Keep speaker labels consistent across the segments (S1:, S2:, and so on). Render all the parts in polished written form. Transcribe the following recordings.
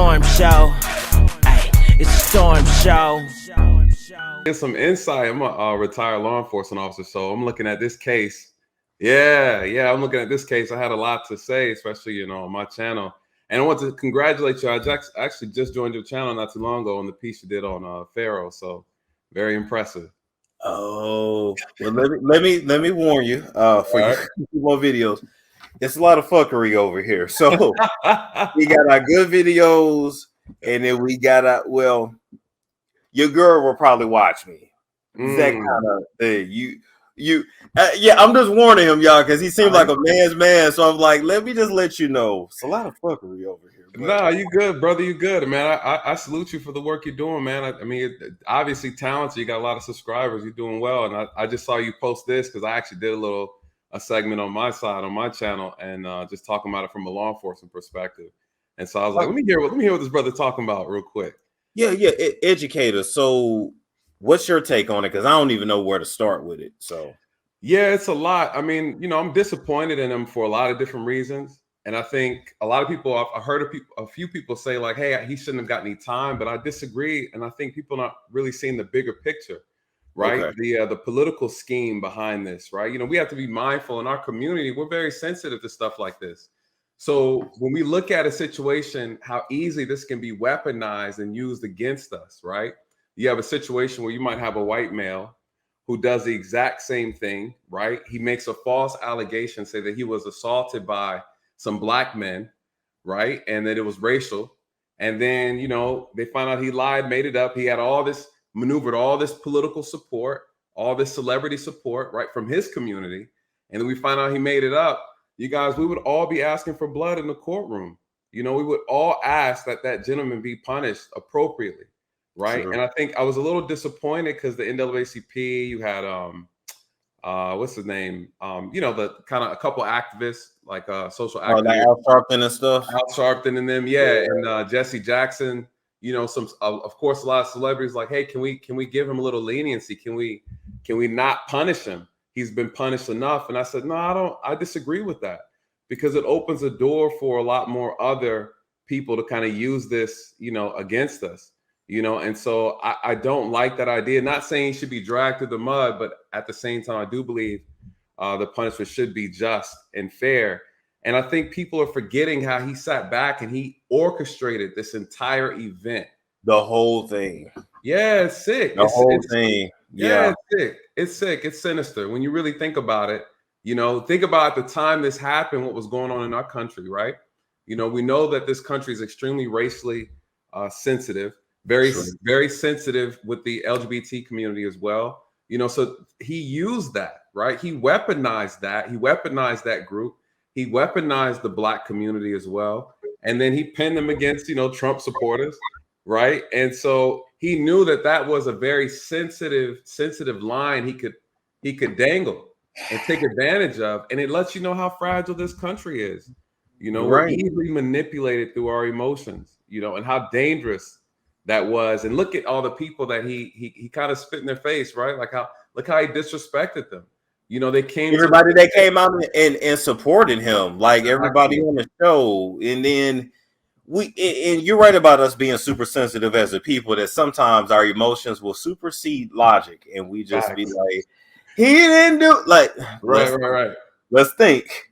S1: storm show. Ay, it's a storm show.
S2: Get some insight. I'm a retired law enforcement officer, so I'm looking at this case. Yeah, I'm looking at this case. I had a lot to say, especially on my channel. And I want to congratulate you. I actually just joined your channel not too long ago on the piece you did on Pharaoh. So very impressive.
S3: Oh, well, let me warn you. For more videos, it's a lot of fuckery over here. So we got our good videos, and then we got your girl will probably watch me. That kind of thing. Yeah, I'm just warning him, y'all, because he seems like a man's man. So I'm like, let me just let you know, it's a lot of fuckery over here.
S2: No, you good, brother. You good, man. I salute you for the work you're doing, man. I mean, obviously talented. You got a lot of subscribers. You're doing well, and I just saw you post this because I actually did a segment on my side on my channel and just talking about it from a law enforcement perspective. And so I was like, let me hear what this brother talking about real quick.
S3: Yeah, educator. So what's your take on it? Because I don't even know where to start with it. So
S2: yeah, it's a lot. I mean, I'm disappointed in him for a lot of different reasons. And I think a lot of people, I've heard a few people say like, hey, he shouldn't have got any time, but I disagree. And I think people are not really seeing the bigger picture, right? Okay. The political scheme behind this, right? We have to be mindful in our community. We're very sensitive to stuff like this. So when we look at a situation, how easily this can be weaponized and used against us, right? You have a situation where you might have a white male who does the exact same thing, right? He makes a false allegation, say that he was assaulted by some black men, right? And that it was racial. And then, they find out he lied, made it up. He had maneuvered all this political support, all this celebrity support, right, from his community. And then we find out he made it up. You guys, we would all be asking for blood in the courtroom. We would all ask that gentleman be punished appropriately, right? Sure. And I think I was a little disappointed because the NAACP, you had what's his name? The kind of a couple activists like social activists,
S3: like Al Sharpton and stuff.
S2: Al Sharpton and them, yeah. And Jesse Jackson. Some of course a lot of celebrities like, hey, can we give him a little leniency? Can we not punish him? He's been punished enough. And I said, no, I disagree with that, because it opens a door for a lot more other people to kind of use this, against us, and so I don't like that idea. Not saying he should be dragged through the mud, but at the same time, I do believe the punishment should be just and fair. And I think people are forgetting how he sat back and he orchestrated this entire event.
S3: The whole thing.
S2: Yeah, it's sick.
S3: The whole thing.
S2: Yeah, it's sick. It's sick. It's sinister. When you really think about it, think about the time this happened, what was going on in our country, right? We know that this country is extremely racially sensitive, very sensitive with the LGBT community as well. So he used that, right? He weaponized that. He weaponized that group. He weaponized the black community as well. And then he pinned them against, Trump supporters, right? And so he knew that was a very sensitive line he could dangle and take advantage of. And it lets you know how fragile this country is. We're easily manipulated through our emotions, and how dangerous that was. And look at all the people that he kind of spit in their face, right? Look how he disrespected them. They came.
S3: Everybody that came out and supported him, like everybody on the show. And then and you're right about us being super sensitive as a people, that sometimes our emotions will supersede logic, and we just be like, he didn't do
S2: right.
S3: Let's think.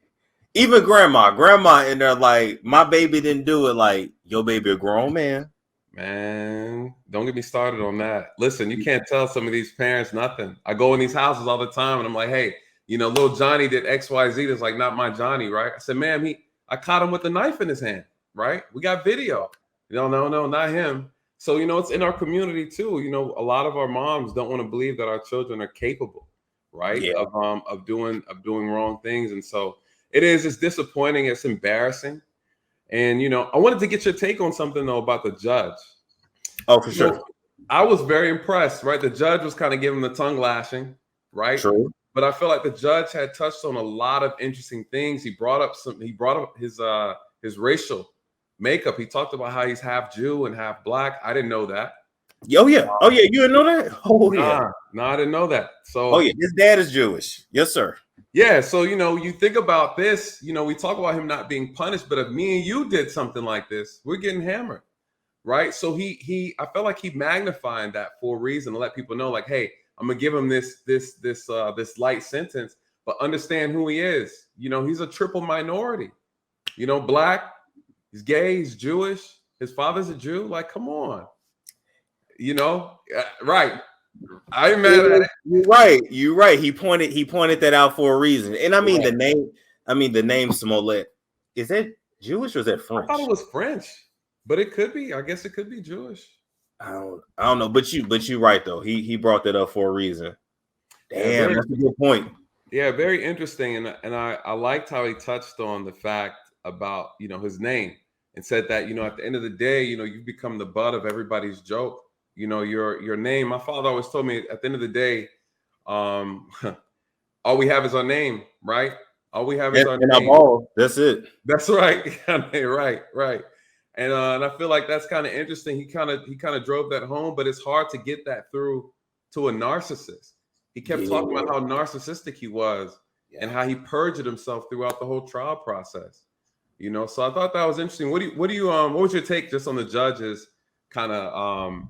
S3: Even grandma in there, like, my baby didn't do it. Like, your baby a grown man.
S2: Man, don't get me started on that. Listen, you can't tell some of these parents nothing. I go in these houses all the time and I'm like, hey, little Johnny did XYZ. That's like, not my Johnny, right? I said, ma'am, I caught him with a knife in his hand, right? We got video. No, not him. So, it's in our community too. A lot of our moms don't want to believe that our children are capable, right? Yeah. Of doing wrong things. And so it's disappointing. It's embarrassing. And, I wanted to get your take on something, though, about the judge.
S3: Oh, for sure.
S2: I was very impressed, right? The judge was kind of giving the tongue lashing, right?
S3: True.
S2: But I feel like the judge had touched on a lot of interesting things. He brought up his racial makeup. He talked about how he's half Jew and half black. I didn't know that.
S3: Oh, yeah. You didn't know that? Oh, yeah.
S2: No, I didn't know that. So,
S3: oh, yeah. His dad is Jewish. Yes, sir.
S2: Yeah. So, you think about this, we talk about him not being punished, but if me and you did something like this, we're getting hammered. right? So I felt like he magnified that for a reason to let people know, like, hey, I'm gonna give him this light sentence, but understand who he is. You know, he's a triple minority. You know, black, he's gay, he's Jewish, his father's a Jew. Like, come on, you know, right? I ain't mad at it.
S3: You're right. He pointed that out for a reason. And I mean the name Smollett, is that Jewish or is that French?
S2: I thought it was French, but it could be. I guess it could be Jewish.
S3: I don't know, but you're right though. He brought that up for a reason. Damn, that's a good point.
S2: Yeah, very interesting. And I liked how he touched on the fact about, you know, his name and said that, you know, at the end of the day, you know, you become the butt of everybody's joke. You know, your name. My father always told me at the end of the day, all we have is our name, right? All we have is our name.
S3: That's it.
S2: That's right. right. And I feel like that's kind of interesting. He kind of drove that home, but it's hard to get that through to a narcissist. He kept talking about how narcissistic he was and how he perjured himself throughout the whole trial process. You know, so I thought that was interesting. What was your take just on the judge's kind of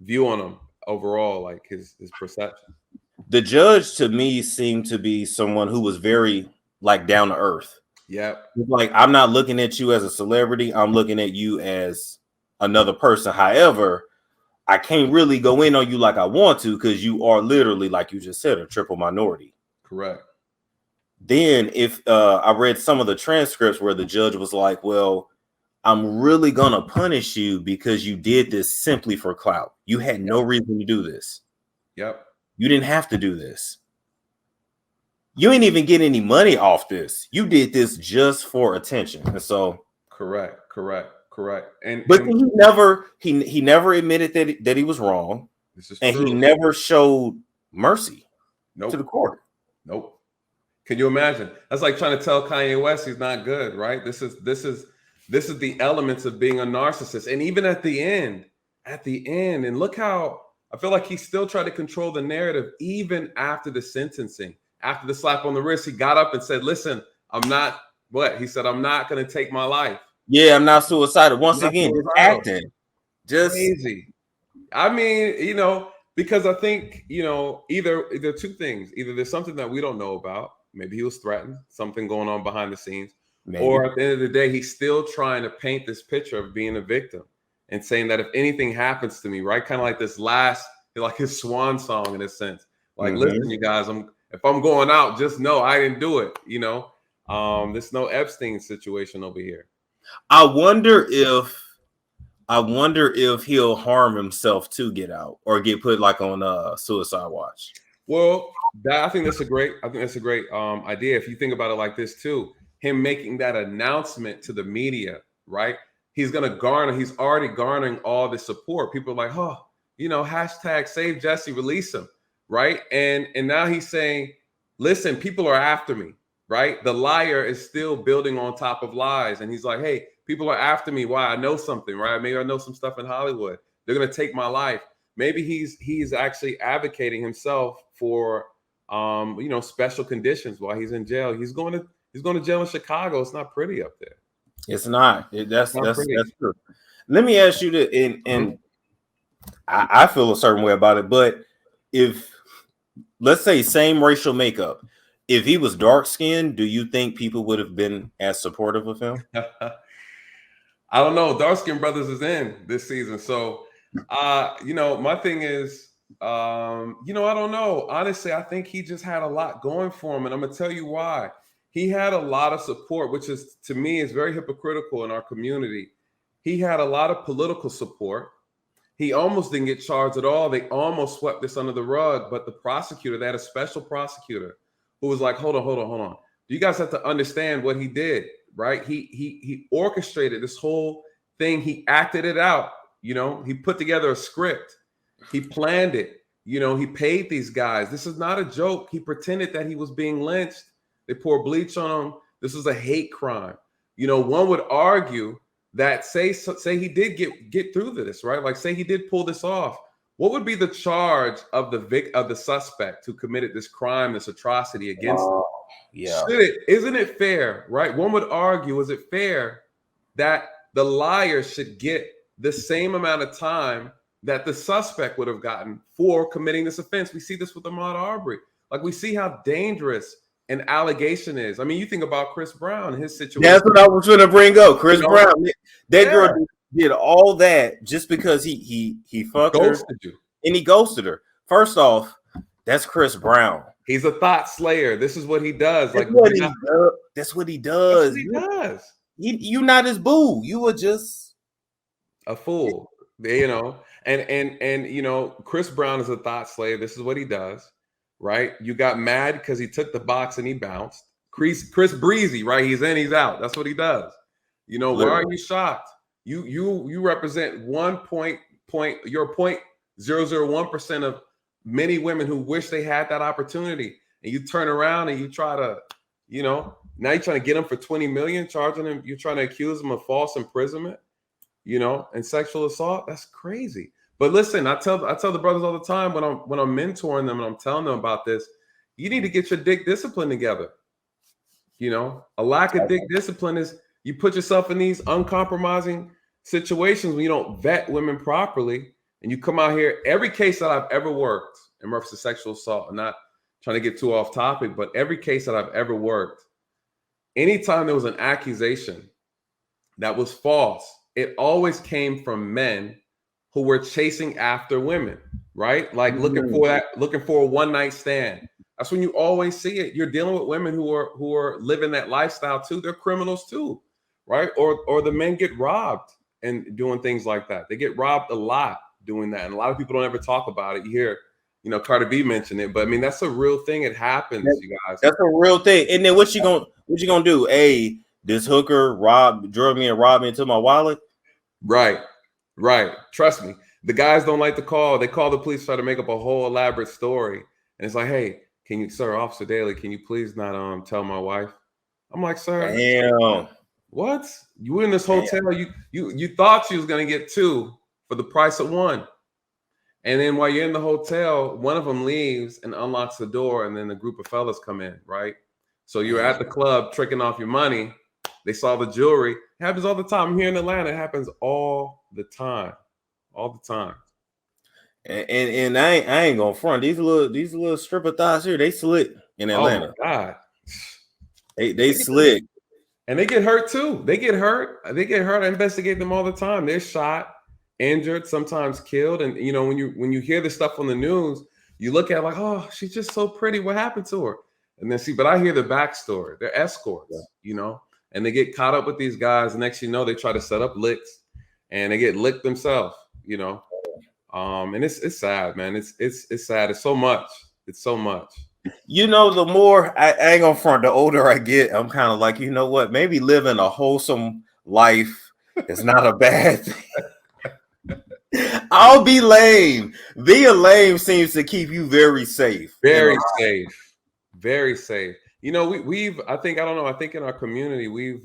S2: view on him overall, like his perception?
S3: The judge to me seemed to be someone who was very like down to earth.
S2: Yeah.
S3: Like, I'm not looking at you as a celebrity. I'm looking at you as another person. However, I can't really go in on you like I want to because you are literally, like you just said, a triple minority.
S2: Correct.
S3: Then if I read some of the transcripts where the judge was like, well, I'm really going to punish you because you did this simply for clout. You had no reason to do this.
S2: Yep.
S3: You didn't have to do this. You ain't even get any money off this. You did this just for attention. And so
S2: correct.
S3: But he never admitted that he was wrong.
S2: This is
S3: and
S2: true.
S3: He never showed mercy to the court.
S2: Nope. Can you imagine? That's like trying to tell Kanye West he's not good, right? This is the elements of being a narcissist. And even at the end, and look how I feel like he still tried to control the narrative even after the sentencing. After the slap on the wrist, he got up and said, listen, I'm not going to take my life.
S3: Yeah, I'm not suicidal. Once again, just acting. Just
S2: crazy. I mean, you know, because I think, you know, either two things. Either there's something that we don't know about. Maybe he was threatened, something going on behind the scenes. Maybe. Or at the end of the day, he's still trying to paint this picture of being a victim and saying that if anything happens to me, right? Kind of like this last, like his swan song in a sense. Like, listen, you guys, if I'm going out, just know I didn't do it. You know, there's no Epstein situation over here.
S3: I wonder if he'll harm himself to get out or get put like on suicide watch.
S2: Well, I think that's a great idea. If you think about it like this too, him making that announcement to the media, right? He's already garnering all the support. People are like, oh, you know, hashtag save Jussie, release him, right? And now he's saying, listen, people are after me, right? The liar is still building on top of lies. And he's like, hey, people are after me. Why? I know something, right? Maybe I know some stuff in Hollywood. They're going to take my life. Maybe he's actually advocating himself for, you know, special conditions while he's in jail. He's going to jail in Chicago. It's not pretty up there.
S3: It's not. That's true. Let me ask you this, and I feel a certain way about it, but if, let's say, same racial makeup, if he was dark skinned, do you think people would have been as supportive of him?
S2: I don't know. Dark Skin Brothers is in this season. So, you know, my thing is, you know, I don't know. Honestly, I think he just had a lot going for him. And I'm going to tell you why. He had a lot of support, which is, to me, is very hypocritical in our community. He had a lot of political support. He almost didn't get charged at all. They almost swept this under the rug. But the prosecutor, they had a special prosecutor who was like, hold on. You guys have to understand what he did, right? He orchestrated this whole thing. He acted it out. You know, he put together a script. He planned it. You know, he paid these guys. This is not a joke. He pretended that he was being lynched. They poured bleach on him. This was a hate crime. You know, one would argue that say he did get through this, right? Like, say he did pull this off. What would be the charge of the suspect who committed this crime, this atrocity against him?
S3: Yeah.
S2: Isn't it fair, right? One would argue, is it fair that the liar should get the same amount of time that the suspect would have gotten for committing this offense. We see this with Ahmaud Arbery. Like, we see how dangerous an allegation is. I mean, you think about Chris Brown and his situation.
S3: That's what I was going to bring up. Chris Brown, that girl did all that just because he fucked her and he ghosted her. First off, that's Chris Brown.
S2: He's a thought slayer. This is what he does.
S3: That's what he does. You're not his boo. You were just
S2: a fool. You know, and you know, Chris Brown is a thought slayer. This is what he does. Right? You got mad because he took the box and he bounced. Chris Breezy, right? He's in, he's out. That's what he does. You know, why are you shocked? You represent you're 0.001% of many women who wish they had that opportunity. And you turn around and you try to, you know, now you're trying to get him for 20 million, charging him, you're trying to accuse him of false imprisonment, you know, and sexual assault. That's crazy. But listen, I tell the brothers all the time when I'm mentoring them and I'm telling them about this, you need to get your dick discipline together. You know, a lack of dick discipline is you put yourself in these uncompromising situations when you don't vet women properly, and you come out here. Every case that I've ever worked in reference to sexual assault, I'm not trying to get too off topic, but every case that I've ever worked, anytime there was an accusation that was false, it always came from men who were chasing after women, right? Like looking for a one-night stand. That's when you always see it. You're dealing with women who are living that lifestyle too. They're criminals too, right? Or the men get robbed and doing things like that. They get robbed a lot doing that. And a lot of people don't ever talk about it. You hear, you know, Cardi B mention it, but I mean, that's a real thing. It happens, you guys.
S3: That's a real thing. And then what you gonna do? Hey, this hooker drug me and robbed me into my wallet?
S2: Right. Trust me. The guys don't like to call. They call the police, try to make up a whole elaborate story. And it's like, hey, can you, sir, Officer Daly, can you please not tell my wife? I'm like, sir,
S3: damn.
S2: What? You were in this hotel. You thought you was gonna get two for the price of one. And then while you're in the hotel, one of them leaves and unlocks the door, and then a group of fellas come in, right? So you're at the club tricking off your money. They saw the jewelry. It happens all the time. I'm here in Atlanta. It happens all the time.
S3: And I ain't gonna front. These little stripper thighs here, they slick in Atlanta.
S2: Oh my God.
S3: They slick.
S2: And they get hurt too. They get hurt. I investigate them all the time. They're shot, injured, sometimes killed. And you know, when you hear this stuff on the news, you look at it like, oh, she's just so pretty. What happened to her? And then but I hear the backstory. They're escorts, you know. And they get caught up with these guys. The next you know, they try to set up licks, and they get licked themselves. You know, and it's sad, man. It's sad. It's so much.
S3: You know, the more I ain't gonna front, the older I get, I'm kind of like, you know what? Maybe living a wholesome life is not a bad thing. I'll be lame. Being lame seems to keep you very safe.
S2: Very safe. You know, I think in our community, we've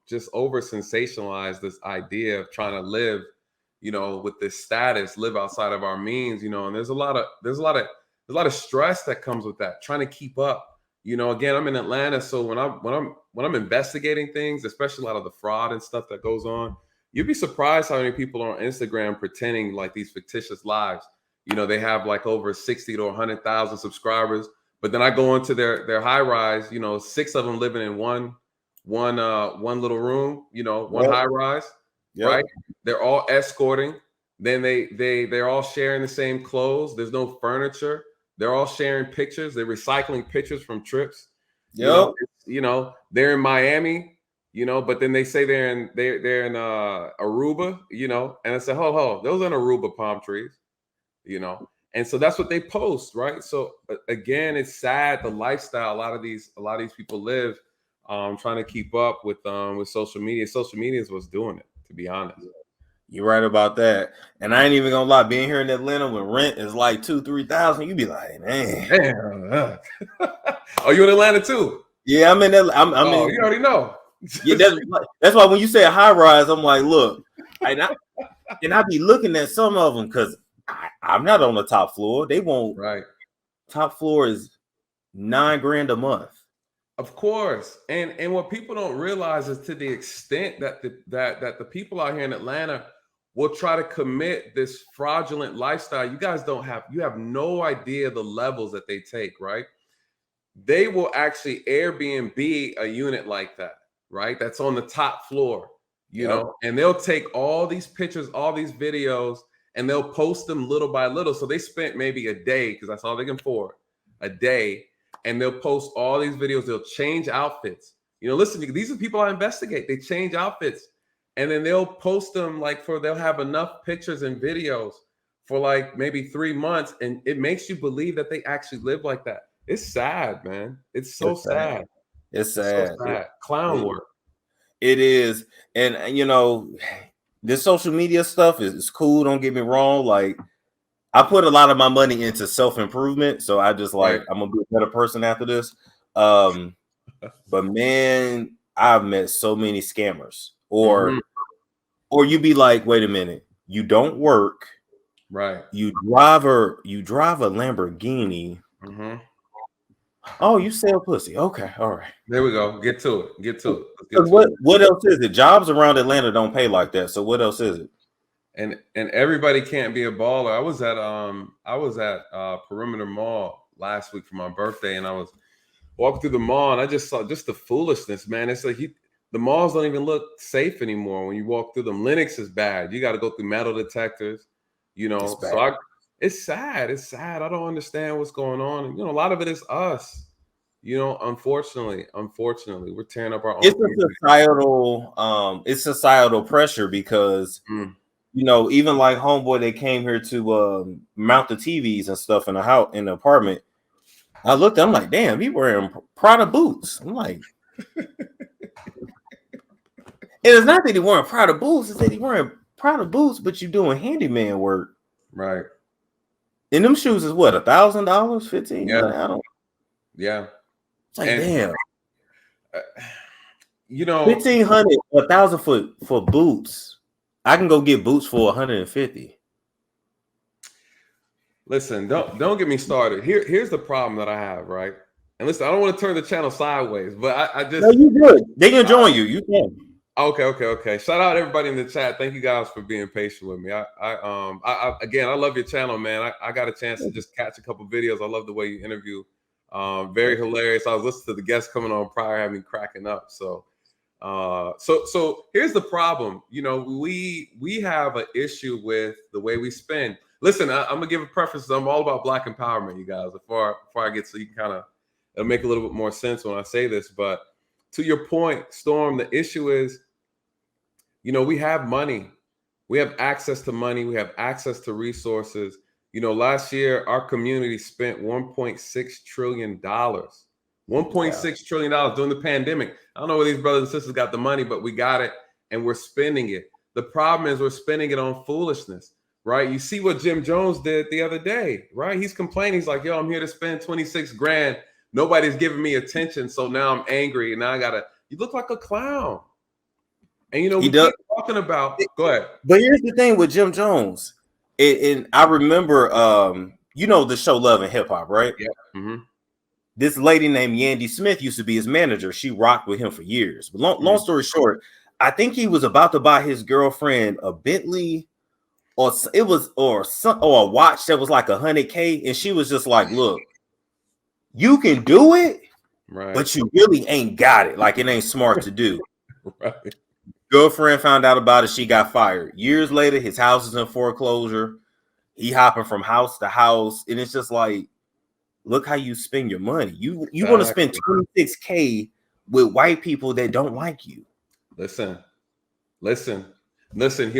S2: just over sensationalized this idea of trying to live, you know, with this status, live outside of our means, you know, and there's a lot of stress that comes with that, trying to keep up. You know, again, I'm in Atlanta, so when I'm investigating things, especially a lot of the fraud and stuff that goes on, you'd be surprised how many people are on Instagram pretending like these fictitious lives. You know, they have like over 60 to 100,000 subscribers. But then I go into their high rise, you know, 6 of them living in one little room, you know, one high rise, right? They're all escorting. Then they're all sharing the same clothes. There's no furniture. They're all sharing pictures. They're recycling pictures from trips. You know, they're in Miami, you know, but then they say they're in Aruba, you know, and I say, ho, those aren't Aruba palm trees, you know. And so that's what they post, right? So again, it's sad the lifestyle a lot of these people live, trying to keep up with social media. Social media is what's doing it, to be honest.
S3: You're right about that. And I ain't even gonna lie, being here in Atlanta when rent is like $2,000-3,000, you be like, man.
S2: Damn. Oh, you in Atlanta too?
S3: Yeah, I'm in Atlanta. I'm in,
S2: you already know.
S3: Yeah, that's why when you say high rise, I'm like, look, and I be looking at some of them because I'm not on the top floor. They won't.
S2: Right.
S3: Top floor is $9,000 a month.
S2: Of course. And what people don't realize is to the extent that the people out here in Atlanta will try to commit this fraudulent lifestyle. You guys you have no idea the levels that they take, right? They will actually Airbnb a unit like that, right? That's on the top floor, you know, and they'll take all these pictures, all these videos, and they'll post them little by little. So they spent maybe a day, because that's all they can afford, a day, and they'll post all these videos. They'll change outfits. You know, listen, these are people I investigate. They change outfits, and then they'll post them they'll have enough pictures and videos for like maybe 3 months, and it makes you believe that they actually live like that. It's sad, man. It's so sad.
S3: It's sad.
S2: So sad. Clown work.
S3: It is. And you know, this social media stuff is cool. Don't get me wrong. Like, I put a lot of my money into self-improvement. So I just I'm gonna be a better person after this. But man, I've met so many scammers. Or you be like, wait a minute, you don't work.
S2: Right. You
S3: drive a Lamborghini. Oh, you sell pussy. Okay, all right.
S2: There we go. Get to it.
S3: What else is it? Jobs around Atlanta don't pay like that. So what else is it?
S2: And everybody can't be a baller. I was at Perimeter Mall last week for my birthday, and I was walking through the mall, and I just saw just the foolishness, man. It's like the malls don't even look safe anymore when you walk through them. Linux is bad. You got to go through metal detectors, you know. It's sad. It's sad. I don't understand what's going on. And, you know, a lot of it is us. You know, unfortunately, we're tearing up our own.
S3: It's societal pressure because you know, even like homeboy, they came here to mount the TVs and stuff in the house, in the apartment. I looked, I'm like, damn, he wearing Prada boots. I'm like, it's not that he wearing Prada boots, it's that he wearing Prada boots, but you doing handyman work,
S2: right?
S3: And them shoes is what, $1,000, $1,500?
S2: Yeah,
S3: I don't.
S2: Yeah,
S3: it's like damn.
S2: You know,
S3: $1,500, $1,000 for boots. I can go get boots for $150.
S2: Listen, don't get me started. Here's the problem that I have, right? And listen, I don't want to turn the channel sideways, but I just.
S3: No, you good. They can join you. You can.
S2: Okay. Shout out everybody in the chat. Thank you guys for being patient with me. Again, I love your channel, man. I got a chance to just catch a couple videos. I love the way you interview. Very hilarious. I was listening to the guests coming on prior, having me cracking up. So here's the problem. You know, we have an issue with the way we spend. Listen, I'm gonna give a preface. I'm all about Black empowerment, you guys. Before I get, so you can kind of, it'll make a little bit more sense when I say this. But to your point, Storm, the issue is, you know, we have money, we have access to money, we have access to resources. You know, last year our community spent $1.6 trillion. $1.6 trillion during the pandemic. I don't know where these brothers and sisters got the money, but we got it and we're spending it. The problem is we're spending it on foolishness, right? You see what Jim Jones did the other day, right? He's complaining. He's like, yo, I'm here to spend 26 grand. Nobody's giving me attention. So now I'm angry and now you look like a clown. And, you know, we keep talking about, go ahead.
S3: But here's the thing with Jim Jones. And I remember, you know, the show Love and Hip Hop, right?
S2: Yeah. Mm-hmm.
S3: This lady named Yandy Smith used to be his manager. She rocked with him for years. But long story short, I think he was about to buy his girlfriend a Bentley or a watch that was like $100K. And she was just like, look, you can do it,
S2: right?
S3: But you really ain't got it. Like, it ain't smart to do.
S2: Right.
S3: Girlfriend found out about it. She got fired. Years later, his house is in foreclosure. He hopping from house to house. And it's just like, look how you spend your money. You want to spend $26K with white people that don't like you.
S2: Listen. Here's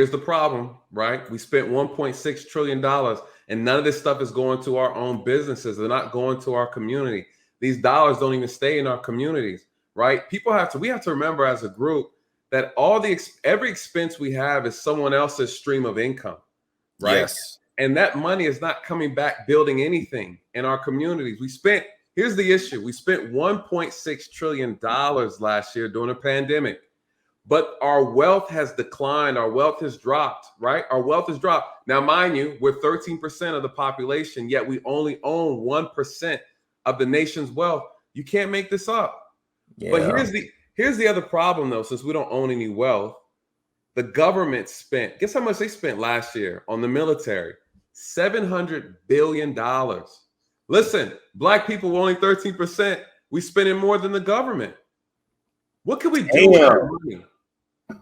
S2: the problem, right? We spent $1.6 trillion and none of this stuff is going to our own businesses. They're not going to our community. These dollars don't even stay in our communities, right? We have to remember as a group that every expense we have is someone else's stream of income, right?
S3: Yes.
S2: And that money is not coming back building anything in our communities. Here's the issue. We spent $1.6 trillion last year during a pandemic, but our wealth has declined. Our wealth has dropped, right? Our wealth has dropped. Now, mind you, we're 13% of the population, yet we only own 1% of the nation's wealth. You can't make this up. Yeah. But here's the other problem, though, since we don't own any wealth, The government spent, guess how much they spent last year on the military? $700 billion. Listen, black people were only 13%. We spending more than the government. What can we do with our money?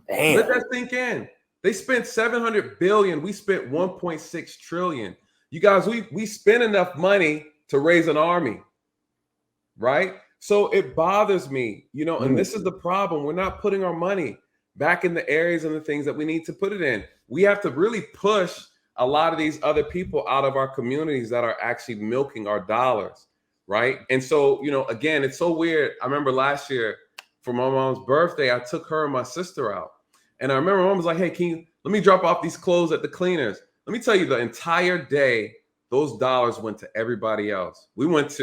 S2: Let that sink in. They spent $700 billion. We spent $1.6 trillion. You guys, we spend enough money to raise an army, right? So it bothers me, you know, and this is the problem. We're not putting our money back in the areas and the things that we need to put it in. We have to really push a lot of these other people out of our communities that are actually milking our dollars, right? And so, you know, again, it's so weird. I remember last year for my mom's birthday, I took her and my sister out. And I remember my mom was like, hey, let me drop off these clothes at the cleaners. Let me tell you, the entire day, those dollars went to everybody else. We went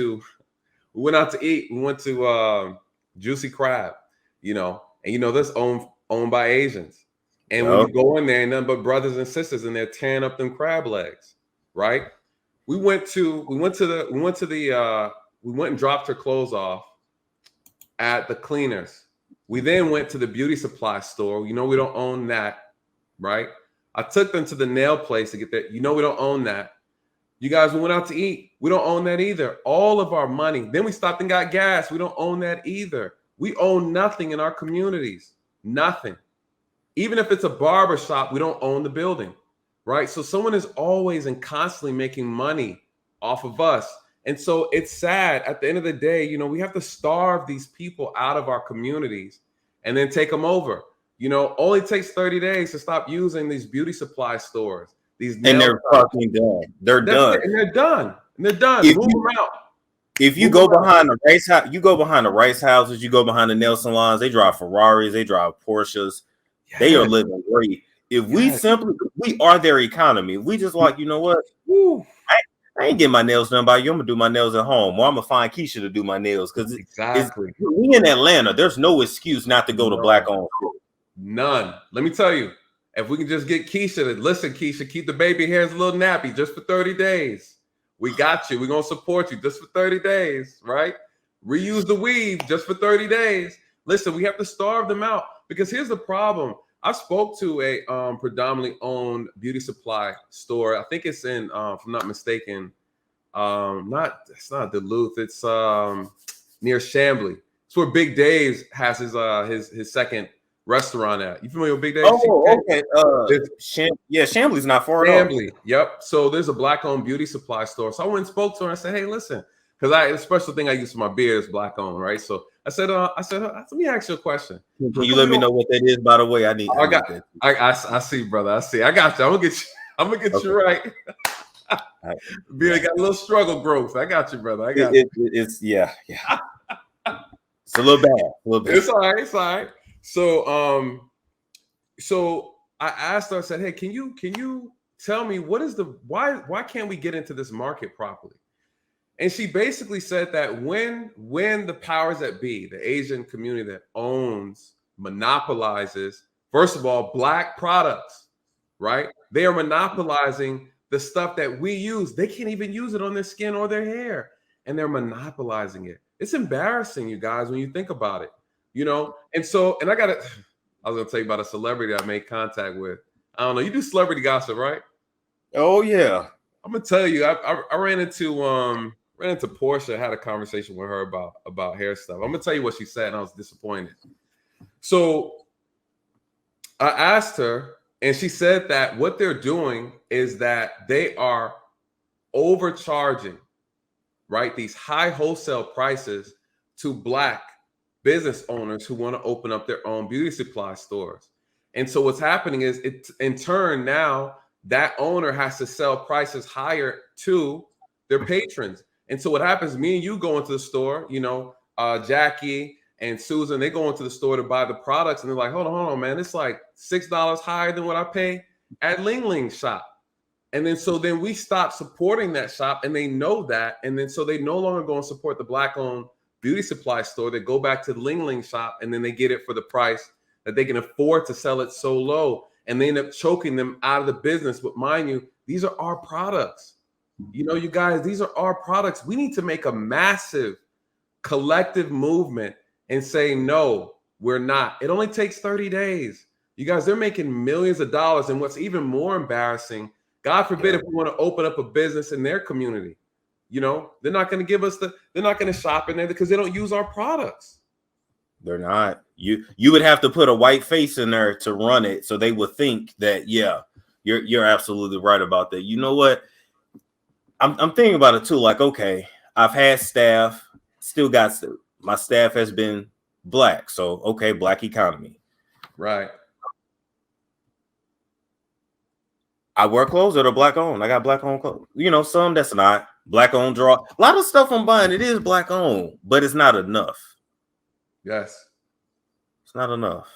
S2: out to eat. We went to Juicy Crab, you know, and you know, that's owned by Asians. And when you go in there, ain't nothing but brothers and sisters, and they're tearing up them crab legs, right? We went and dropped her clothes off at the cleaners. We then went to the beauty supply store. You know, we don't own that, right? I took them to the nail place to get that. You know, we don't own that. You guys, we went out to eat. We don't own that either. All of our money. Then we stopped and got gas. We don't own that either. We own nothing in our communities. Nothing. Even if it's a barber shop, we don't own the building, right? So someone is always and constantly making money off of us. And so it's sad. At the end of the day, you know, we have to starve these people out of our communities and then take them over. You know, only takes 30 days to stop using these beauty supply stores. And
S3: they're fucking done. They're done.
S2: And they're done. And they're done. Move them out.
S3: If you go behind the race house, you go behind the rice houses, you go behind the nail salons, they drive Ferraris, they drive Porsches. Yes. They are living great. If we are their economy. We just like, you know what? I ain't getting my nails done by you. I'm gonna do my nails at home, or I'm gonna find Keisha to do my nails because we in Atlanta. There's no excuse not to go to black owned.
S2: None. Let me tell you, if we can just get Keisha to listen, Keisha, keep the baby hairs a little nappy just for 30 days. We got you. We're gonna support you just for 30 days, right? Reuse the weave just for 30 days. Listen, we have to starve them out because here's the problem. I spoke to a predominantly owned beauty supply store. I think it's in, if I'm not mistaken, it's not Duluth. It's near Chambly. It's where Big Dave's has his second restaurant at. You familiar with Big Dave's?
S3: Oh, okay. Chambly's not far at all.
S2: Chambly, yep. So there's a black-owned beauty supply store. So I went and spoke to her and I said, hey, listen, because the special thing I use for my beard is black-owned, right? So I said, let me ask you a question.
S3: Can you let me know what that is, by the way?
S2: I see, brother. I see. I got you. I'm gonna get you right. Beard got a little struggle growth. I got you, brother. I got you.
S3: It's yeah. It's a little bad.
S2: It's all right. It's all right. So I asked her. I said, hey, can you tell me why can't we get into this market properly? And she basically said that when the powers that be, the Asian community that monopolizes, first of all, black products, right? They are monopolizing the stuff that we use. They can't even use it on their skin or their hair, and they're monopolizing it. It's embarrassing, you guys, when you think about it, you know? And so, I was gonna tell you about a celebrity I made contact with. I don't know. You do celebrity gossip, right?
S3: Oh yeah.
S2: I'm gonna tell you, I ran into Portia, had a conversation with her about hair stuff. I'm gonna tell you what she said, and I was disappointed. So I asked her, and she said that what they're doing is that they are overcharging, right, these high wholesale prices to black business owners who want to open up their own beauty supply stores. And so what's happening is, in turn, now that owner has to sell prices higher to their patrons. And so what happens, me and you go into the store, you know, Jackie and Susan, they go into the store to buy the products, and they're like, hold on, man, it's like $6 higher than what I pay at Ling Ling shop. And then we stop supporting that shop, and they know that. And then so they no longer go and support the black-owned beauty supply store. They go back to the Ling Ling shop, and then they get it for the price that they can afford to sell it so low. And they end up choking them out of the business. But mind you, these are our products. You know, you guys, these are our products. We need to make a massive collective movement and say, no, we're not. It only takes 30 days. You guys, they're making millions of dollars. And what's even more embarrassing, God forbid if we want to open up a business in their community, you know, they're not going to give us they're not going to shop in there because they don't use our products.
S3: They're not. You would have to put a white face in there to run it, so they would think that, yeah, you're absolutely right about that. You know what? I'm thinking about it too. Like, okay, I've had staff, still got my staff has been black, so okay, black economy,
S2: right?
S3: I wear clothes that are black owned. I got black owned clothes. You know, some that's not black owned. Draw a lot of stuff I'm buying. It is black owned, but it's not enough.
S2: Yes,
S3: it's not enough.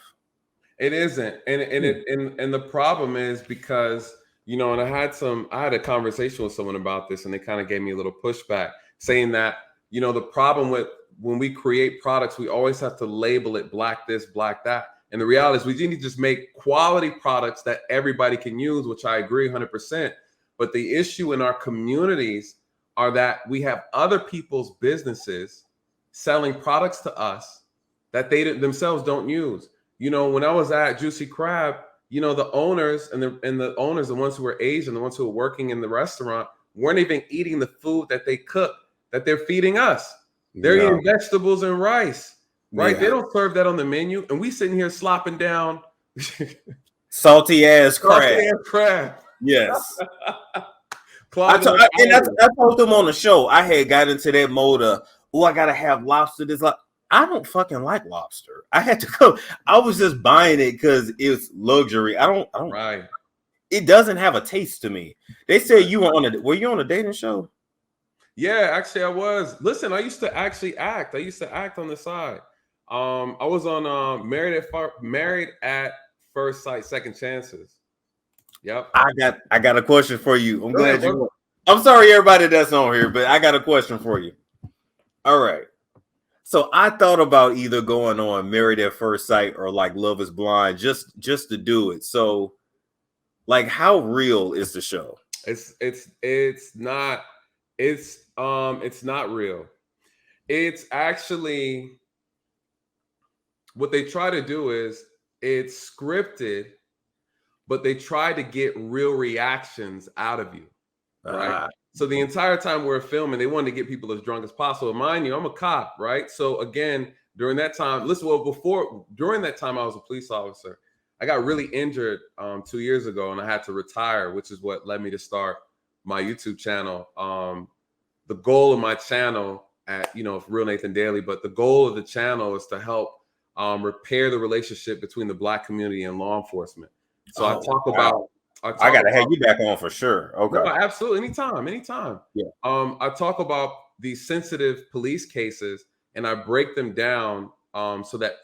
S2: It isn't, and the problem is because, you know, and I had a conversation with someone about this, and they kind of gave me a little pushback, saying that, you know, the problem with when we create products, we always have to label it black this, black that. And the reality is we need to just make quality products that everybody can use, which I agree 100%. But the issue in our communities are that we have other people's businesses selling products to us that they themselves don't use. You know, when I was at Jussie Crab, you know, the owners and the owners, the ones who were Asian, the ones who were working in the restaurant, weren't even eating the food that they cook, that they're feeding us. They're eating vegetables and rice. Right, they don't serve that on the menu, and we sitting here slopping down
S3: salty ass crab. Yes, I told them on the show. I had got into that mode of, oh, I gotta have lobster. I don't fucking like lobster. I had to go. I was just buying it because it's luxury. I don't.
S2: Right.
S3: It doesn't have a taste to me. They said you were you on a dating show?
S2: Yeah, actually, I was. Listen, I used to actually act. I used to act on the side. I was on Married at First Sight, Second Chances. Yep.
S3: I got a question for you. I'm glad you. I'm sorry, everybody that's on here, but I got a question for you. All right. So I thought about either going on Married at First Sight or like Love Is Blind, just to do it. So, like, how real is the show?
S2: It's not real. It's actually, what they try to do is, it's scripted, but they try to get real reactions out of you, right? So the entire time we're filming, they wanted to get people as drunk as possible. Mind you, I'm a cop, right? So again, during that time, during that time I was a police officer. I got really injured 2 years ago, and I had to retire, which is what led me to start my YouTube channel. The goal of my channel Real Nathan Daily, but the goal of the channel is to help repair the relationship between the Black community and law enforcement. So I
S3: gotta have you back on for sure. Okay.
S2: No, absolutely. Anytime. Yeah. I talk about these sensitive police cases, and I break them down so that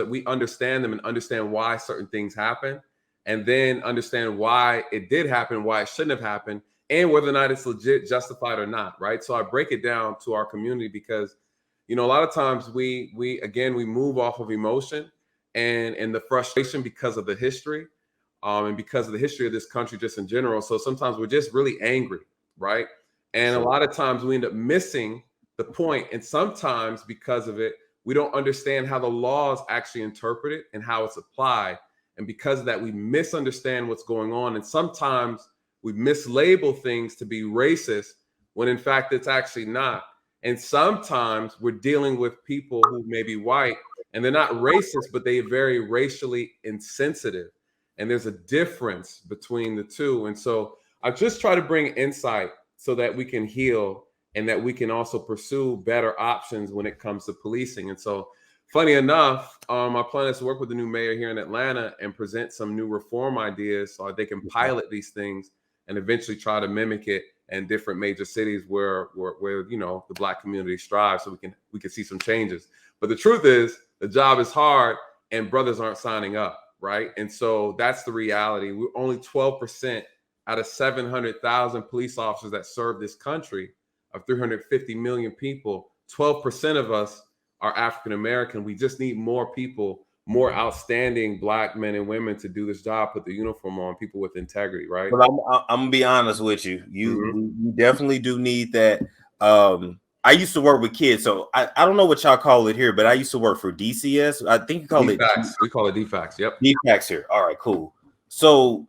S2: we understand them and understand why certain things happen, and then understand why it did happen, why it shouldn't have happened, and whether or not it's legit, justified or not, right? So I break it down to our community because, a lot of times we move off of emotion and the frustration because of the history, and because of the history of this country just in general. So sometimes we're just really angry, right? And a lot of times we end up missing the point. And sometimes because of it, we don't understand how the law is actually interpreted and how it's applied. And because of that, we misunderstand what's going on. And sometimes we mislabel things to be racist when in fact it's actually not. And sometimes we're dealing with people who may be white and they're not racist, but they're very racially insensitive. And there's a difference between the two. And so I just try to bring insight so that we can heal and that we can also pursue better options when it comes to policing. And so, funny enough, my plan is to work with the new mayor here in Atlanta and present some new reform ideas so they can pilot these things and eventually try to mimic it in different major cities where the Black community strives, so we can see some changes. But the truth is, the job is hard and brothers aren't signing up, right? And so that's the reality. We're only 12% out of 700,000 police officers that serve this country of 350 million people. 12% of us are African American. We just need more people, more outstanding Black men and women to do this job, put the uniform on, people with integrity, right?
S3: But I'm gonna be honest with you. You definitely do need that. I used to work with kids, so I don't know what y'all call it here, but I used to work for DCS. I think you call it
S2: DFACS. We call it DFACS. Yep.
S3: DFACS here. All right, cool. So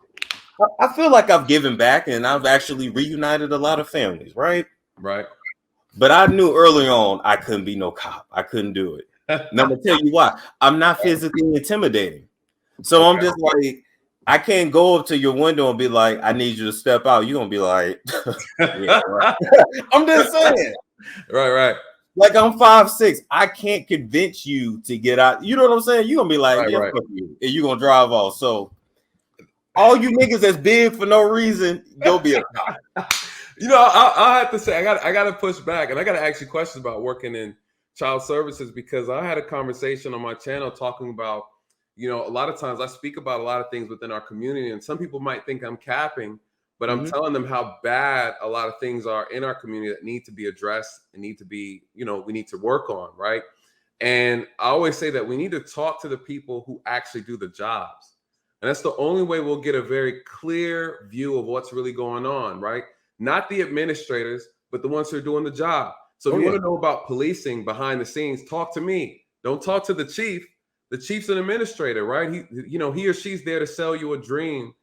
S3: I feel like I've given back and I've actually reunited a lot of families, right?
S2: Right.
S3: But I knew early on I couldn't be no cop. I couldn't do it. And I'm gonna tell you why. I'm not physically intimidating. So I'm just like, I can't go up to your window and be like, I need you to step out. You're gonna be like, yeah, right. I'm just saying.
S2: Right.
S3: Like I'm 5'6". I can't convince you to get out. You know what I'm saying? You're gonna be like, yeah, fuck you. And you're gonna drive off. So all you niggas that's big for no reason, go be a cop.
S2: You know, I have to say, I got to push back, and I got to ask you questions about working in child services, because I had a conversation on my channel talking about, you know, a lot of times I speak about a lot of things within our community, and some people might think I'm capping, but I'm telling them how bad a lot of things are in our community that need to be addressed and need to be, you know, we need to work on, right? And I always say that we need to talk to the people who actually do the jobs. And that's the only way we'll get a very clear view of what's really going on, right? Not the administrators, but the ones who are doing the job. So if you want to know about policing behind the scenes, talk to me. Don't talk to the chief. The chief's an administrator, right? He or she's there to sell you a dream.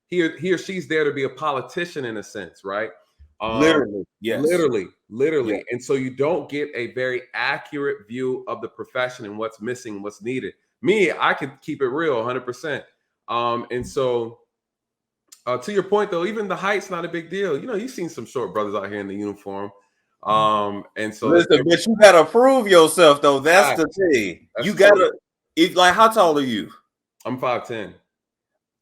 S2: He or she's there to be a politician in a sense, right?
S3: Literally, yes.
S2: Literally.
S3: Yeah.
S2: And so you don't get a very accurate view of the profession and what's missing, what's needed. Me, I could keep it real 100%. And so to your point, though, even the height's not a big deal. You know, you've seen some short brothers out here in the uniform. And so
S3: listen, bitch, you gotta prove yourself, though. That's the thing. You gotta, like, how tall are you?
S2: I'm 5'10".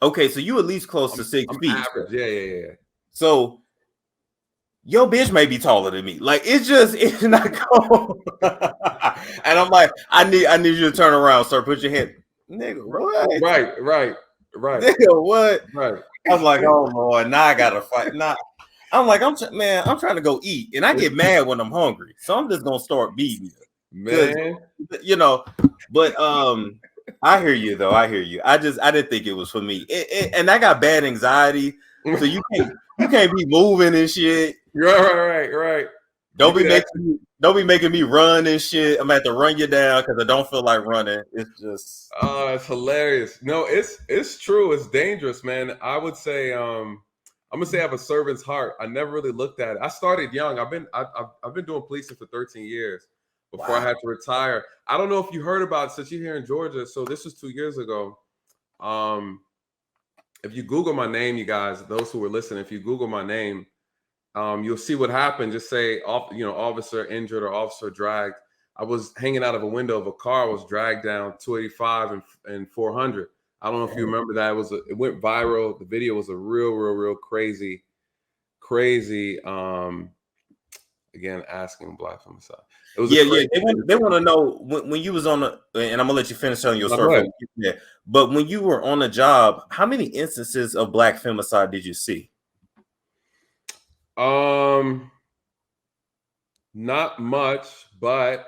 S3: Okay, so you at least close to 6 feet.
S2: Average. Yeah.
S3: So your bitch may be taller than me. Like, it's not cool. And I'm like, I need you to turn around, sir. Put your head, nigga. What?
S2: Right.
S3: Nigga, what?
S2: Right.
S3: I was like, oh Lord, now I gotta fight. Now I'm like, I'm trying to go eat, and I get mad when I'm hungry, so I'm just gonna start beating you, man. You know, but I hear you though. I hear you. I didn't think it was for me, and I got bad anxiety, so you can't be moving and shit.
S2: Right.
S3: Don't be making me run and shit. I'm gonna have to run you down because I don't feel like running. It's just
S2: it's hilarious. No, it's true. It's dangerous, man. I would say I'm gonna say I have a servant's heart. I never really looked at it. I started young. I've been doing policing for 13 years before I had to retire. I don't know if you heard about it since you're here in Georgia. So this was 2 years ago. If you Google my name, you guys, those who were listening, if you Google my name, you'll see what happened. Just say, officer injured or officer dragged. I was hanging out of a window of a car. I was dragged down 285 and 400. I don't know if you remember that. It went viral. The video was a real crazy. Again, asking Black femicide. It was
S3: They want to know when you was on the, and I'm gonna let you finish telling your story. But when you were on the job, how many instances of Black femicide did you see?
S2: Not much, but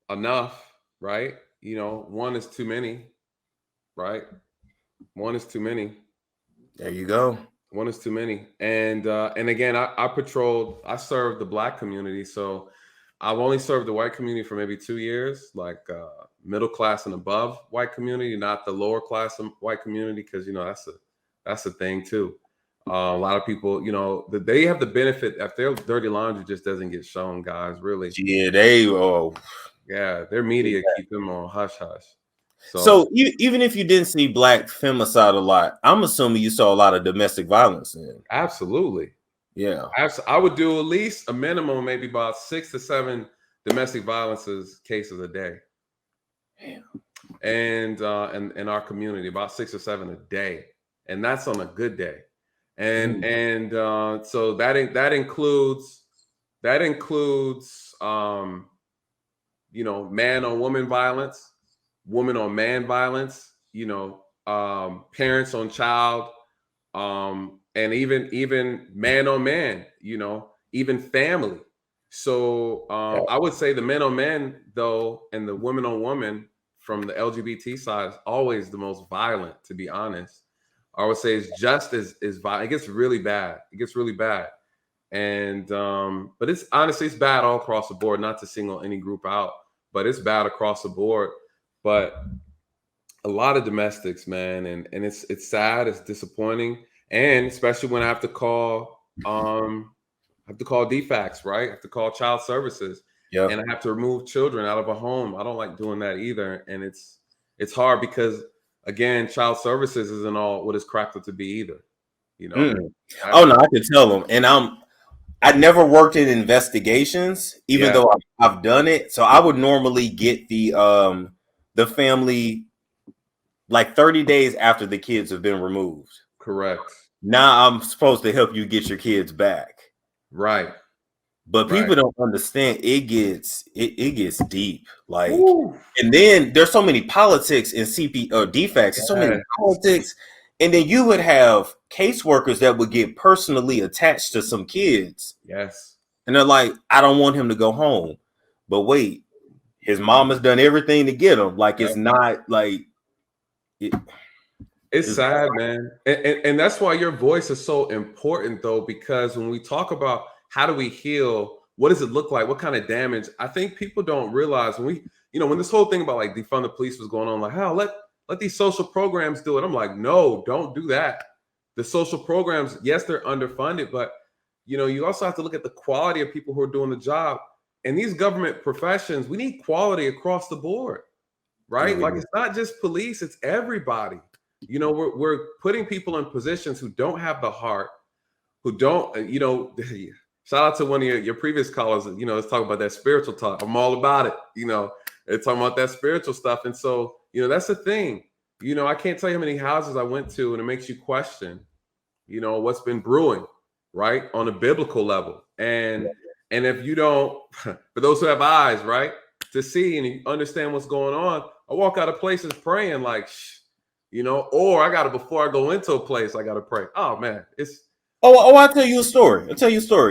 S2: enough, right? You know, one is too many, right? One is too many.
S3: There you go.
S2: One is too many. And again, I served the Black community, so I've only served the white community for maybe 2 years, like middle class and above white community, not the lower class white community, because you know that's a thing too. A lot of people, you know, they have the benefit that their dirty laundry just doesn't get shown, guys. Really,
S3: yeah,
S2: their media keep them on hush hush.
S3: So even if you didn't see Black femicide a lot, I'm assuming you saw a lot of domestic violence in.
S2: Absolutely,
S3: yeah.
S2: I would do at least a minimum, maybe about 6 to 7 domestic violence cases a day.
S3: Damn.
S2: And in our community, about 6 or 7 a day, and that's on a good day. And so that includes you know, man on woman violence, woman on man violence, you know, parents on child, and even man on man, you know, even family. So I would say the men on men though, and the women on woman from the LGBT side is always the most violent, to be honest. I would say it's just as violent. It gets really bad. And but it's honestly, it's bad all across the board, not to single any group out, but it's bad across the board. But a lot of domestics, man, and it's sad, it's disappointing, and especially when I have to call DFACS, right? I have to call child services, and I have to remove children out of a home. I don't like doing that either, and it's hard because, again, child services isn't all what it's cracked up to be either. You know.
S3: Oh no, I can tell them, and I never worked in investigations, even though I've done it. So I would normally get the family like 30 days after the kids have been removed.
S2: Correct.
S3: Now I'm supposed to help you get your kids back.
S2: Right.
S3: But people don't understand it gets deep. Like, and then there's so many politics in CP or DFACS, so many politics. And then you would have caseworkers that would get personally attached to some kids.
S2: Yes.
S3: And they're like, I don't want him to go home. But wait, his mom has done everything to get him. Like, it's not like
S2: it's sad, man. And that's why your voice is so important, though, because when we talk about how do we heal, what does it look like, what kind of damage, I think people don't realize when when this whole thing about like defund the police was going on, like, how let these social programs do it. I'm like, no, don't do that. The social programs, yes, they're underfunded, but you also have to look at the quality of people who are doing the job. And these government professions, we need quality across the board, right? Like, it's not just police, it's everybody. We're putting people in positions who don't have the heart, who don't, shout out to one of your previous callers, let's talk about that spiritual talk. I'm all about it. They're talking about that spiritual stuff. And so, that's the thing. I can't tell you how many houses I went to, and it makes you question, what's been brewing, right, on a biblical level. And if you don't, for those who have eyes, right, to see and you understand what's going on, I walk out of places praying like, or I got to, before I go into a place, I got to pray. Oh, man, it's.
S3: I'll tell you a story.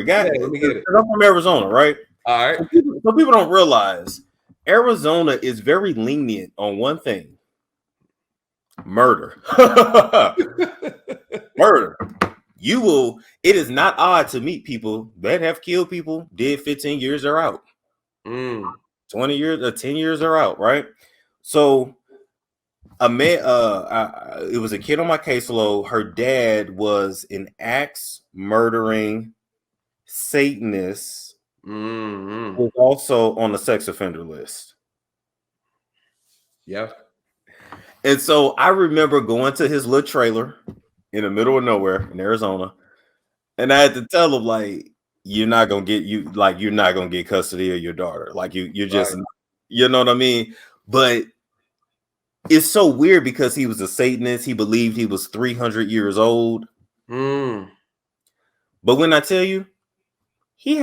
S3: Guys,
S2: let me get it.
S3: I'm from Arizona, right?
S2: All right.
S3: So people don't realize Arizona is very lenient on one thing: murder. Murder. It is not odd to meet people that have killed people, did 15 years, they're out. 20 years, 10 years are out, right? So a man, it was a kid on my caseload. Her dad was an axe murdering Satanist, was also on the sex offender list.
S2: Yeah.
S3: And so I remember going to his little trailer in the middle of nowhere in Arizona, and I had to tell him, like, you're not gonna get custody of your daughter. Like, you're just, you know what I mean? But it's so weird because he was a Satanist. He believed he was 300 years old. But when I tell you, he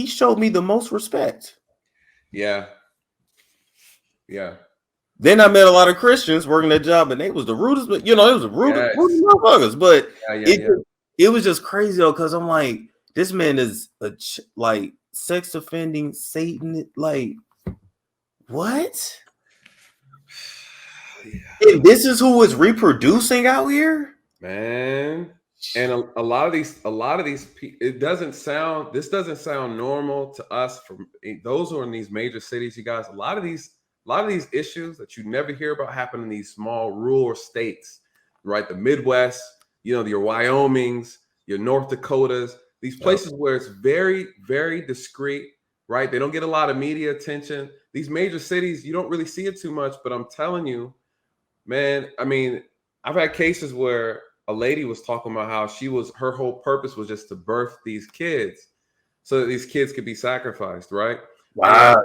S3: showed me the most respect. Yeah. Then I met a lot of Christians working that job, and they was the rudest, but it was the rudest motherfuckers. But it was just crazy though, because I'm like, this man is like sex offending Satan. Like, what? And this is who is reproducing out here,
S2: man. And a lot of these this doesn't sound normal to us. For those who are in these major cities, you guys, a lot of these issues that you never hear about happen in these small rural states, right? The Midwest, your Wyomings, your North Dakotas, these places where it's very, very discreet, right? They don't get a lot of media attention. These major cities, you don't really see it too much, but I'm telling you, man, I mean, I've had cases where a lady was talking about how her whole purpose was just to birth these kids so that these kids could be sacrificed, right?
S3: Wow.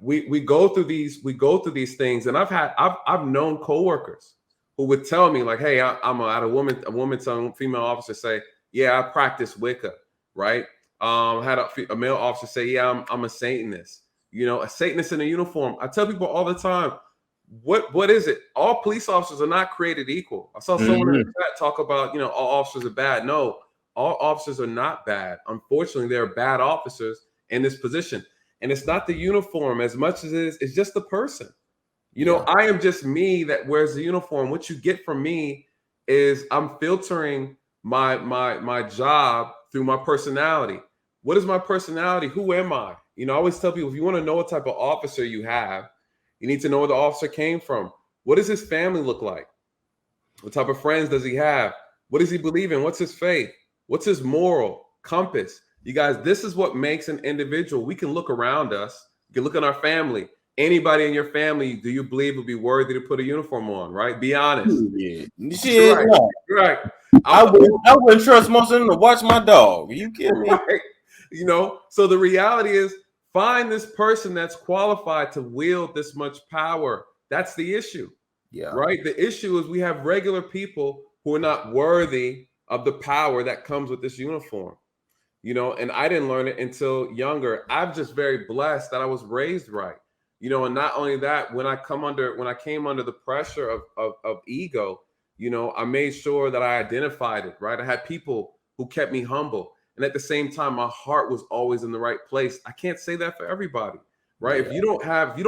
S2: We go through these things, and I've known coworkers who would tell me, like, hey, I had a woman tell a female officer say, yeah, I practice Wicca, right? I had a male officer say, yeah, I'm a Satanist, a Satanist in a uniform. I tell people all the time, what is it? All police officers are not created equal. I saw someone in the chat talk about, all officers are bad. No, all officers are not bad. Unfortunately, there are bad officers in this position. And it's not the uniform as much as it's just the person. I am just me that wears the uniform. What you get from me is I'm filtering my job through my personality. What is my personality? Who am I? You know, I always tell people, if you want to know what type of officer you have, you need to know where the officer came from. What does his family look like? What type of friends does he have? What does he believe in? What's his faith? What's his moral compass? You guys, this is what makes an individual. We can look around us. You can look at our family. Anybody in your family, do you believe would be worthy to put a uniform on, right? Be honest.
S3: Shit,
S2: right.
S3: I wouldn't trust most of them to watch my dog. Are you kidding me?
S2: Right. You know, so the reality is, find this person that's qualified to wield this much power. That's the issue.
S3: Yeah.
S2: Right. The issue is we have regular people who are not worthy of the power that comes with this uniform. You know, and I didn't learn it until younger. I'm just very blessed that I was raised right. You know, and not only that, when I came under the pressure of ego, you know, I made sure that I identified it, right? I had people who kept me humble. And at the same time, my heart was always in the right place. I can't say that for everybody, right? Yeah. If you don't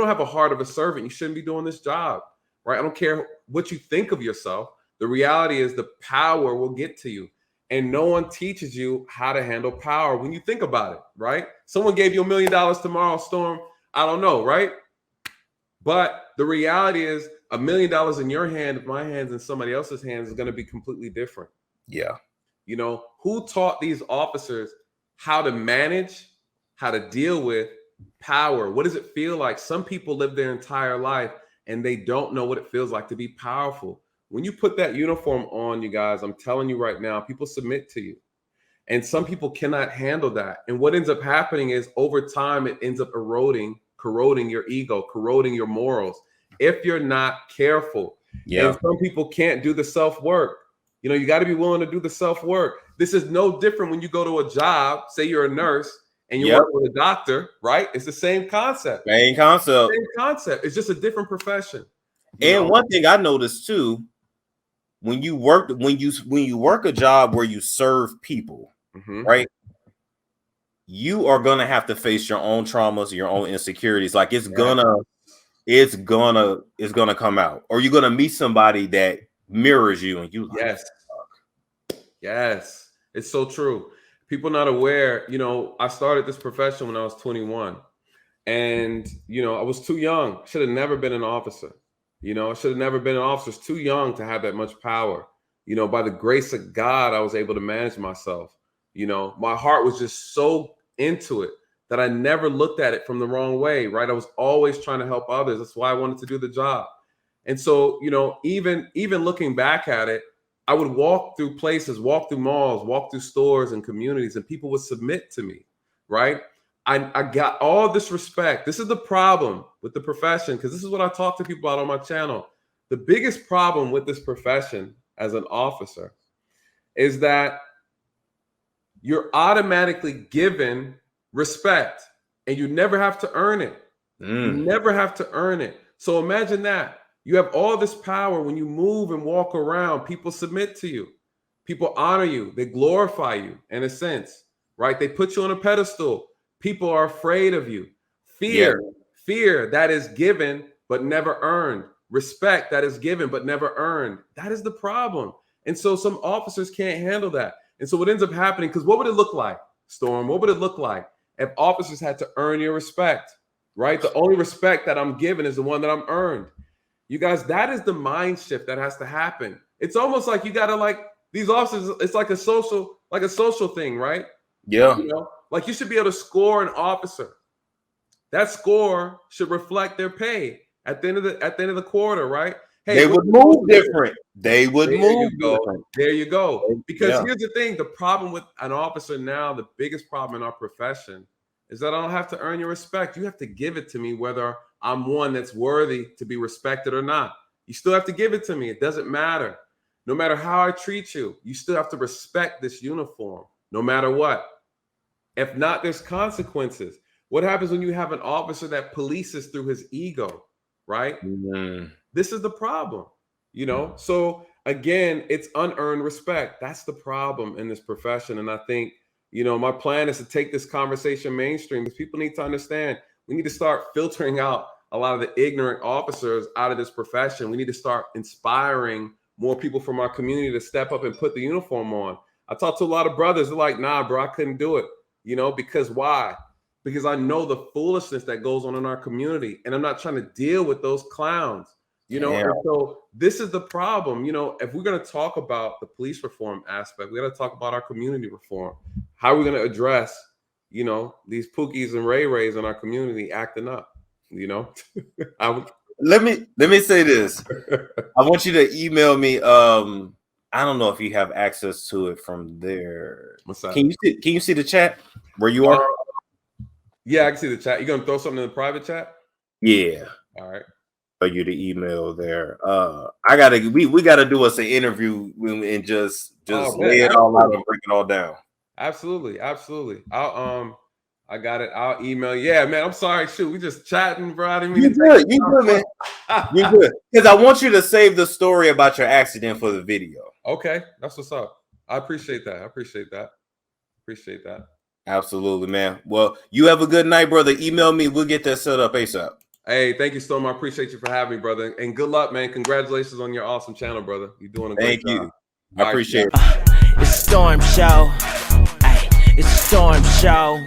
S2: have a heart of a servant, you shouldn't be doing this job, right? I don't care what you think of yourself. The reality is the power will get to you. And no one teaches you how to handle power when you think about it, right? Someone gave you $1 million tomorrow, Storm. I don't know, right? But the reality is $1 million in your hand, my hands, and somebody else's hands is going to be completely different.
S3: Yeah.
S2: You know, who taught these officers how to manage, how to deal with power? What does it feel like? Some people live their entire life and they don't know what it feels like to be powerful. When you put that uniform on, you guys, I'm telling you right now, people submit to you. And some people cannot handle that. And what ends up happening is over time, it ends up corroding your ego, corroding your morals, if you're not careful. Yeah. And some people can't do the self-work. You know, you got to be willing to do the self-work. This is no different when you go to a job, say you're a nurse and you work with a doctor, right? It's the same concept.
S3: Same concept.
S2: Same concept. It's just a different profession.
S3: And one thing I noticed too, when you work a job where you serve people, right? You are gonna have to face your own traumas, your own insecurities. Like it's gonna come out, or you're gonna meet somebody that mirrors you, and you like,
S2: yes, it's so true. People not aware. You know, I started this profession when I was 21, and you know, I was too young. Should have never been an officer. You know, I should have never been an officer. It's too young to have that much power. You know, by the grace of God, I was able to manage myself. You know, my heart was just so into it that I never looked at it from the wrong way, right? I was always trying to help others. That's why I wanted to do the job. And so, you know, even looking back at it, I would walk through places, walk through malls, walk through stores and communities, and people would submit to me, right? I got all this respect. This is the problem with the profession, because this is what I talk to people about on my channel. The biggest problem with this profession as an officer is that you're automatically given respect and you never have to earn it. You never have to earn it. So imagine that. You have all this power. When you move and walk around, people submit to you. People honor you. They glorify you in a sense, right? They put you on a pedestal. People are afraid of you. Fear that is given but never earned. Respect that is given but never earned. That is the problem. And so some officers can't handle that. And so what ends up happening, because what would it look like, Storm? What would it look like if officers had to earn your respect, right? The only respect that I'm given is the one that I'm earned. You guys, that is the mind shift that has to happen. It's almost like you got to, like, these officers, it's like a social thing, right?
S3: Yeah.
S2: You know, like you should be able to score an officer. That score should reflect their pay at the end of the quarter, right? Hey,
S3: they would move different. They would move different.
S2: There you go. Because here's the thing: the problem with an officer now, the biggest problem in our profession, is that I don't have to earn your respect. You have to give it to me, whether I'm one that's worthy to be respected or not. You still have to give it to me. It doesn't matter. No matter how I treat you, you still have to respect this uniform, no matter what. If not, there's consequences. What happens when you have an officer that polices through his ego, right? This is the problem, you know? So again, it's unearned respect. That's the problem in this profession. And I think, you know, my plan is to take this conversation mainstream, because people need to understand we need to start filtering out a lot of the ignorant officers out of this profession. We need to start inspiring more people from our community to step up and put the uniform on. I talk to a lot of brothers. They're like, nah, bro, I couldn't do it. You know, because why? Because I know the foolishness that goes on in our community, and I'm not trying to deal with those clowns. You know, and so this is the problem. You know, if we're going to talk about the police reform aspect, we got to talk about our community reform. How are we going to address, you know, these Pookies and Ray Rays in our community acting up? You know,
S3: let me say this. I want you to email me. I don't know if you have access to it from there.
S2: What's that?
S3: Can you see the chat where you are?
S2: Yeah, I can see the chat. You gonna throw something in the private chat?
S3: Yeah.
S2: All right.
S3: For you to email there. We gotta do us an interview and just lay it all out and break it all down.
S2: Absolutely. I got it. I'll email you. Yeah, man. I'm sorry. Shoot, we just chatting, bro. I didn't mean
S3: you good, man. You good. Because I want you to save the story about your accident for the video.
S2: Okay, that's what's up. I appreciate that. Appreciate that.
S3: Absolutely, man. Well, you have a good night, brother. Email me. We'll get that set up ASAP.
S2: Hey, thank you, Storm. I appreciate you for having me, brother. And good luck, man. Congratulations on your awesome channel, brother. You're doing a great job.
S3: I appreciate it.
S1: It's Storm Show. Ay, it's Storm Show.